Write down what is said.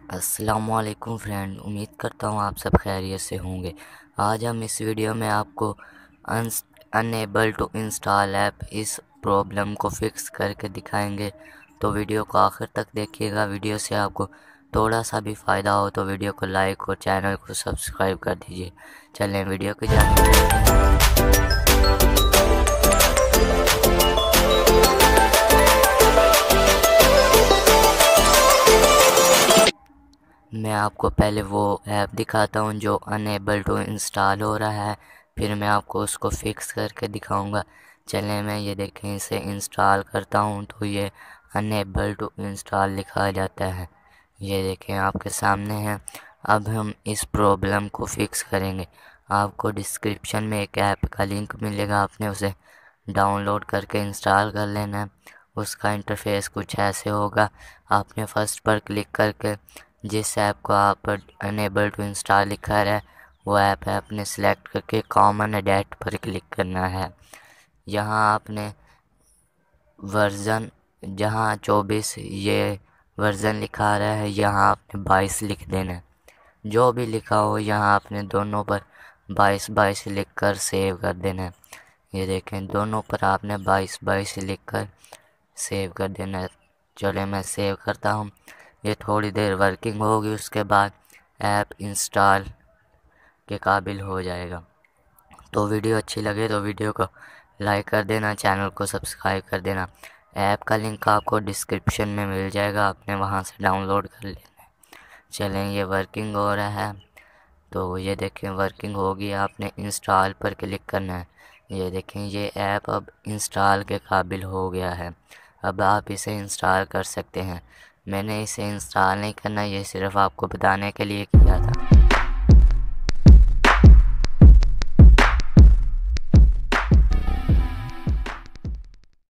अस्सलामुअलैकुम फ्रेंड, उम्मीद करता हूँ आप सब खैरियत से होंगे। आज हम इस वीडियो में आपको अनएबल टू इंस्टॉल ऐप इस प्रॉब्लम को फिक्स करके दिखाएंगे। तो वीडियो को आखिर तक देखिएगा। वीडियो से आपको थोड़ा सा भी फ़ायदा हो तो वीडियो को लाइक और चैनल को सब्सक्राइब कर दीजिए। चलें वीडियो की जानिब बढ़ते हैं। मैं आपको पहले वो ऐप दिखाता हूँ जो अनएबल टू इंस्टॉल हो रहा है, फिर मैं आपको उसको फिक्स करके दिखाऊंगा। चलें मैं ये देखें इसे इंस्टॉल करता हूँ तो ये अनएबल टू इंस्टॉल लिखा जाता है। ये देखें आपके सामने है। अब हम इस प्रॉब्लम को फिक्स करेंगे। आपको डिस्क्रिप्शन में एक ऐप का लिंक मिलेगा, आपने उसे डाउनलोड करके इंस्टॉल कर लेना है। उसका इंटरफेस कुछ ऐसे होगा। आपने फर्स्ट पर क्लिक करके जिस ऐप को आप अनेबल टू इंस्टॉल लिखा है वो ऐप है आपने सेलेक्ट करके कॉमन एडिट पर क्लिक करना है। यहाँ आपने वर्ज़न जहाँ 24 ये वर्ज़न लिखा रहा है, यहाँ आपने 22 लिख देना है। जो भी लिखा हो यहाँ आपने दोनों पर 22 लिख कर सेव कर देना है। ये देखें दोनों पर आपने 22 लिख कर सेव कर देना है। चलिए मैं सेव करता हूँ। ये थोड़ी देर वर्किंग होगी, उसके बाद ऐप इंस्टॉल के काबिल हो जाएगा। तो वीडियो अच्छी लगे तो वीडियो को लाइक कर देना, चैनल को सब्सक्राइब कर देना। ऐप का लिंक आपको डिस्क्रिप्शन में मिल जाएगा, आपने वहां से डाउनलोड कर लेना है। चलें ये वर्किंग हो रहा है, तो ये देखें वर्किंग होगी। आपने इंस्टॉल पर क्लिक करना है। ये देखें ये ऐप अब इंस्टॉल के काबिल हो गया है। अब आप इसे इंस्टॉल कर सकते हैं। मैंने इसे इंस्टॉल नहीं करना, ये सिर्फ़ आपको बताने के लिए किया था।